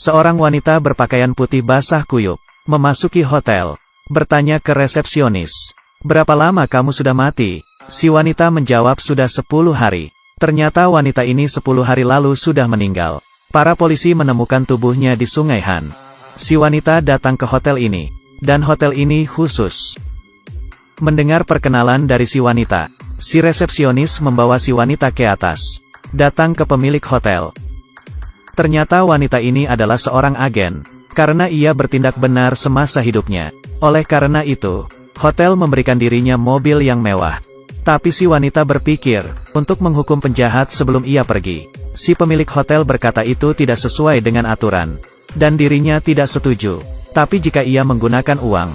Seorang wanita berpakaian putih basah kuyup, memasuki hotel, bertanya ke resepsionis. "Berapa lama kamu sudah mati?" Si wanita menjawab sudah 10 hari. Ternyata wanita ini 10 hari lalu sudah meninggal. Para polisi menemukan tubuhnya di Sungai Han. Si wanita datang ke hotel ini, dan hotel ini khusus. Mendengar perkenalan dari si wanita, si resepsionis membawa si wanita ke atas, datang ke pemilik hotel. Ternyata wanita ini adalah seorang agen, karena ia bertindak benar semasa hidupnya. Oleh karena itu, hotel memberikan dirinya mobil yang mewah. Tapi si wanita berpikir, untuk menghukum penjahat sebelum ia pergi. Si pemilik hotel berkata itu tidak sesuai dengan aturan, dan dirinya tidak setuju. Tapi jika ia menggunakan uang,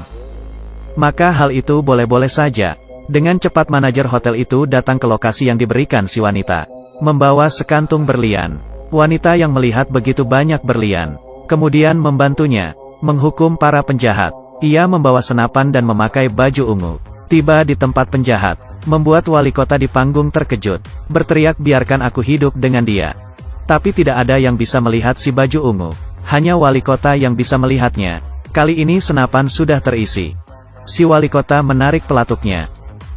maka hal itu boleh-boleh saja. Dengan cepat manajer hotel itu datang ke lokasi yang diberikan si wanita, membawa sekantung berlian. Wanita yang melihat begitu banyak berlian, kemudian membantunya menghukum para penjahat. Ia membawa senapan dan memakai baju ungu. Tiba di tempat penjahat, membuat wali kota di panggung terkejut, berteriak, "Biarkan aku hidup dengan dia." Tapi tidak ada yang bisa melihat si baju ungu, hanya wali kota yang bisa melihatnya. Kali ini senapan sudah terisi. Si wali kota menarik pelatuknya,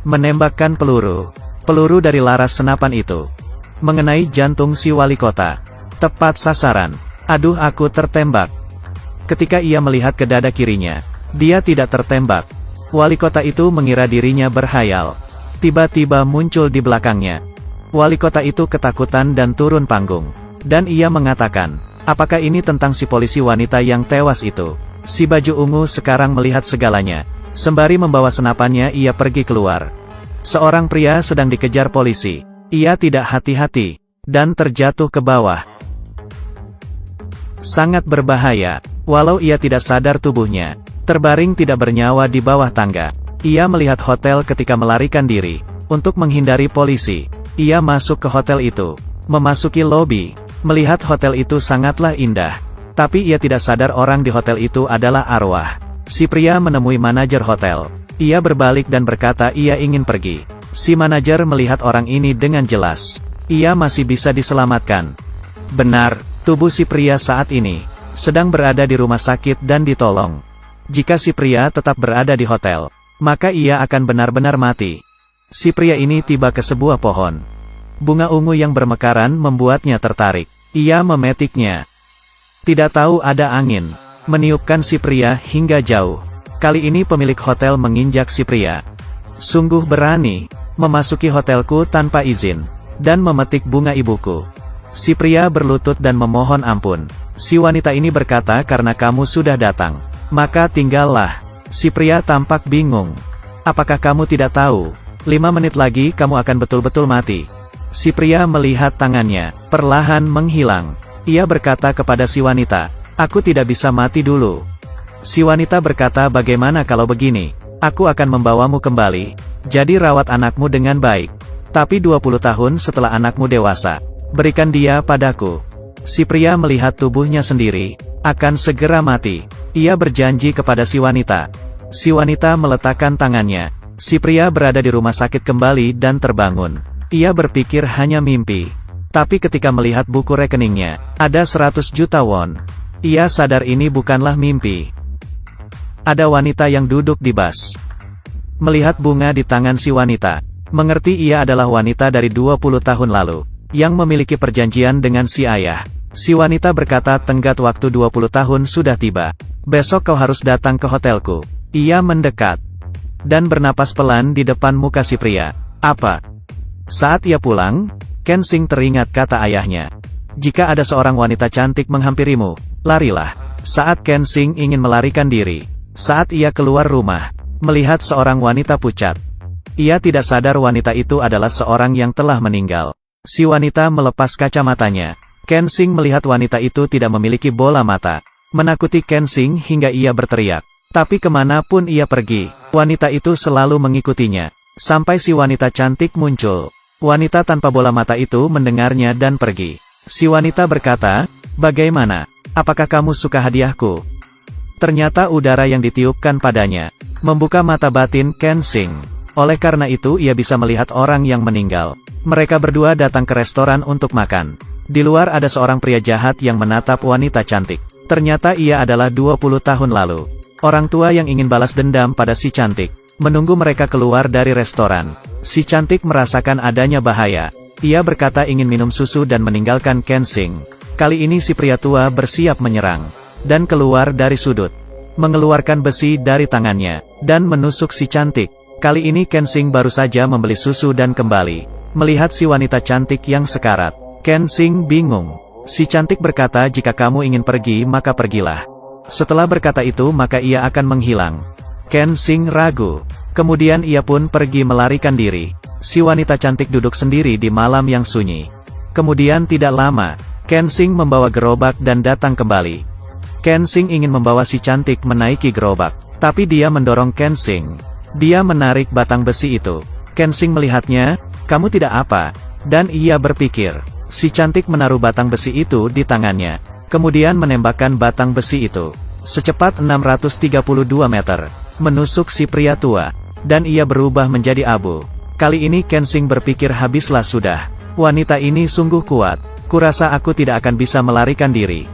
menembakkan peluru dari laras senapan itu mengenai jantung si wali kota. Tepat sasaran. "Aduh, aku tertembak." Ketika ia melihat ke dada kirinya, dia tidak tertembak. Wali kota itu mengira dirinya berhayal. Tiba-tiba muncul di belakangnya. Wali kota itu ketakutan dan turun panggung. Dan ia mengatakan, "Apakah ini tentang si polisi wanita yang tewas itu?" Si baju ungu sekarang melihat segalanya. Sembari membawa senapannya ia pergi keluar. Seorang pria sedang dikejar polisi. Ia tidak hati-hati, dan terjatuh ke bawah. Sangat berbahaya, walau ia tidak sadar tubuhnya terbaring tidak bernyawa di bawah tangga. Ia melihat hotel ketika melarikan diri, untuk menghindari polisi. Ia masuk ke hotel itu, memasuki lobi, melihat hotel itu sangatlah indah. Tapi ia tidak sadar orang di hotel itu adalah arwah. Si pria menemui manajer hotel. Ia berbalik dan berkata ia ingin pergi. Si manajer melihat orang ini dengan jelas. Ia masih bisa diselamatkan. Benar, tubuh si pria saat ini sedang berada di rumah sakit dan ditolong. Jika si pria tetap berada di hotel, maka ia akan benar-benar mati. Si pria ini tiba ke sebuah pohon. Bunga ungu yang bermekaran membuatnya tertarik. Ia memetiknya. Tidak tahu ada angin meniupkan si pria hingga jauh. Kali ini pemilik hotel menginjak si pria. "Sungguh berani, memasuki hotelku tanpa izin, dan memetik bunga ibuku." Si pria berlutut dan memohon ampun. Si wanita ini berkata, "Karena kamu sudah datang, maka tinggallah." Si pria tampak bingung. "Apakah kamu tidak tahu? 5 menit lagi kamu akan betul-betul mati." Si pria melihat tangannya perlahan menghilang. Ia berkata kepada si wanita, "Aku tidak bisa mati dulu." Si wanita berkata, "Bagaimana kalau begini? Aku akan membawamu kembali. Jadi rawat anakmu dengan baik. Tapi 20 tahun setelah anakmu dewasa, berikan dia padaku." Si pria melihat tubuhnya sendiri akan segera mati. Ia berjanji kepada si wanita. Si wanita meletakkan tangannya. Si pria berada di rumah sakit kembali dan terbangun. Ia berpikir hanya mimpi. Tapi ketika melihat buku rekeningnya, ada 100 juta won. Ia sadar ini bukanlah mimpi. Ada wanita yang duduk di bas. Melihat bunga di tangan si wanita, mengerti ia adalah wanita dari 20 tahun lalu, yang memiliki perjanjian dengan si ayah. Si wanita berkata, "Tenggat waktu 20 tahun sudah tiba. Besok kau harus datang ke hotelku." Ia mendekat, dan bernapas pelan di depan muka si pria. "Apa?" Saat ia pulang, Ken Sing teringat kata ayahnya. "Jika ada seorang wanita cantik menghampirimu, larilah." Saat Ken Sing ingin melarikan diri, saat ia keluar rumah, melihat seorang wanita pucat. Ia tidak sadar wanita itu adalah seorang yang telah meninggal. Si wanita melepas kacamatanya. Ken Sing melihat wanita itu tidak memiliki bola mata. Menakuti Ken Sing hingga ia berteriak. Tapi kemanapun ia pergi, wanita itu selalu mengikutinya. Sampai si wanita cantik muncul. Wanita tanpa bola mata itu mendengarnya dan pergi. Si wanita berkata, "Bagaimana? Apakah kamu suka hadiahku?" Ternyata udara yang ditiupkan padanya membuka mata batin Ken Sing. Oleh karena itu ia bisa melihat orang yang meninggal. Mereka berdua datang ke restoran untuk makan. Di luar ada seorang pria jahat yang menatap wanita cantik. Ternyata ia adalah 20 tahun lalu. Orang tua yang ingin balas dendam pada si cantik, menunggu mereka keluar dari restoran. Si cantik merasakan adanya bahaya. Ia berkata ingin minum susu dan meninggalkan Kensing. Kali ini si pria tua bersiap menyerang. Dan keluar dari sudut. Mengeluarkan besi dari tangannya. Dan menusuk si cantik. Kali ini Kensing baru saja membeli susu dan kembali. Melihat si wanita cantik yang sekarat. Kensing bingung. Si cantik berkata jika kamu ingin pergi maka pergilah. Setelah berkata itu maka ia akan menghilang. Kensing ragu. Kemudian ia pun pergi melarikan diri. Si wanita cantik duduk sendiri di malam yang sunyi. Kemudian tidak lama, Kensing membawa gerobak dan datang kembali. Kensing ingin membawa si cantik menaiki gerobak. Tapi dia mendorong Kensing. Dia menarik batang besi itu. Kensing melihatnya, kamu tidak apa. Dan ia berpikir. Si cantik menaruh batang besi itu di tangannya. Kemudian menembakkan batang besi itu. Secepat 632 meter. Menusuk si pria tua. Dan ia berubah menjadi abu. Kali ini Kensing berpikir habislah sudah. Wanita ini sungguh kuat. Kurasa aku tidak akan bisa melarikan diri.